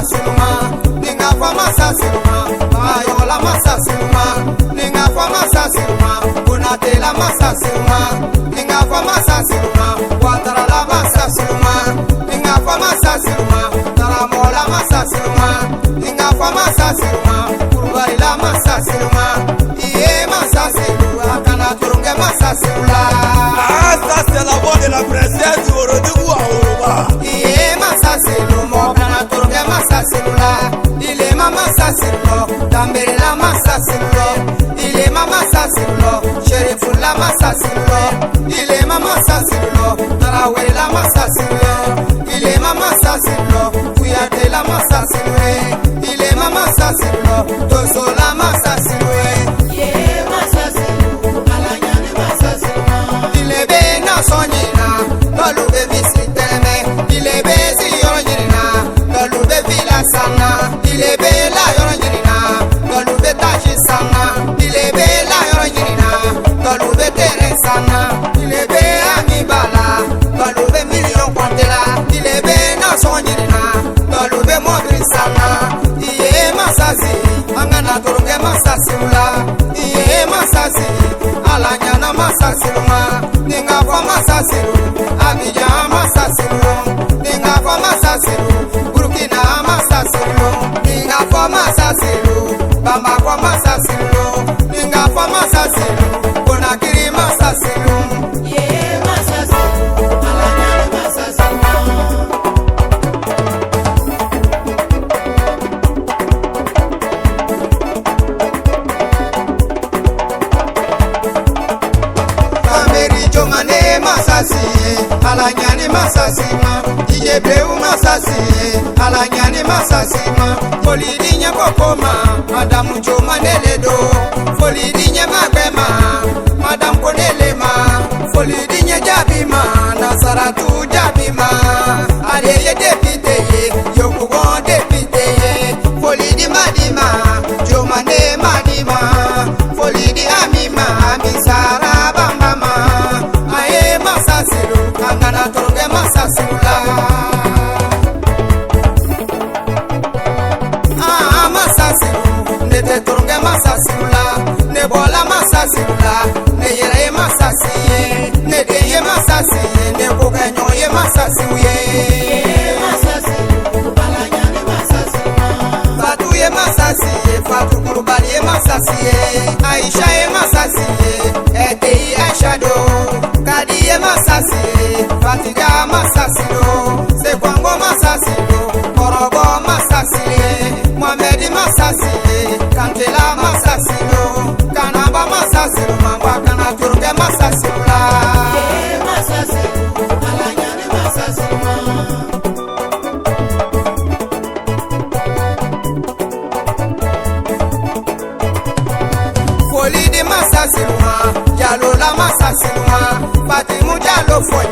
masasiluma ninga fa masasiluma ayola masasiluma ninga fa masasiluma kunatela masasiluma ninga fa masasiluma watara la masasiluma ninga fa masasiluma taramola masasiluma ninga fa masasiluma kurubari la masasiluma iye masasiluma kana turunge masasilula. Ah, ça c'est la voix de la princesse Orodou Aouba. Iye masasiluma kana turunge masasilula ile mama sasilula tambere la masasilula ile mama sasilula sherifu la masasilula ile mama sasilula tarawele la masasilula ile mama sasilula kuyate la masasilula ile mama sasilula toso la masasilula Ye masasilu, alanyane masasilu. ile be na sonyina lolu be visiteleme ile be si yoronyina lolu be vilasana ile be la yoronyina lolu be tajisana ile be la yoronyina lolu be teresana ile be amibala lolu be million kwantela ile be na sonyina lolu be modrisana iye masasi angana turunge masasilula iye masasi alanyana masasiluma ninga kwa masasilu abija masasilu ninga kwa masasilu burkina masasilu ninga kwa masasilu bamba kwa masasilu ninga kwa masasilu konakiri masasilu Ye masasilu, alanyane masasilu. Ameri jomane masasi alanyani masasima ijebreu masasi alanyani masasima folidinya kokoma madamu jomane ledo folidinya magbema madam konelema folidinya jabima nasaratu jabima adeye depiteye yokugo depiteye folidi madima jomane madima folidi amima amisara bambama aye masasilu angana toronge masasilula masasilu nete toronge masasilula ne bola masasilula ne yere masasiye ne deye masasiye ne kokenyoye masasiye Ye masasilu, alanyane masasilu. Fatu ye masasiye, Fatu kurubali ye masasiye, Aisha ye masasiye, Ete Aisha do, Kadi ye masasiye, Fatiga masasilo, Sekwango masasilo, Korobo masasiye, Mohamedi masasiye, Kantela masasilo, Kanamba masasilo, Mamba kana turunge masasilula. Ye masasilu, alanyane masasilu. Folidi masasiluma, Jalo la masasiluma, Fatimu Jalo foy.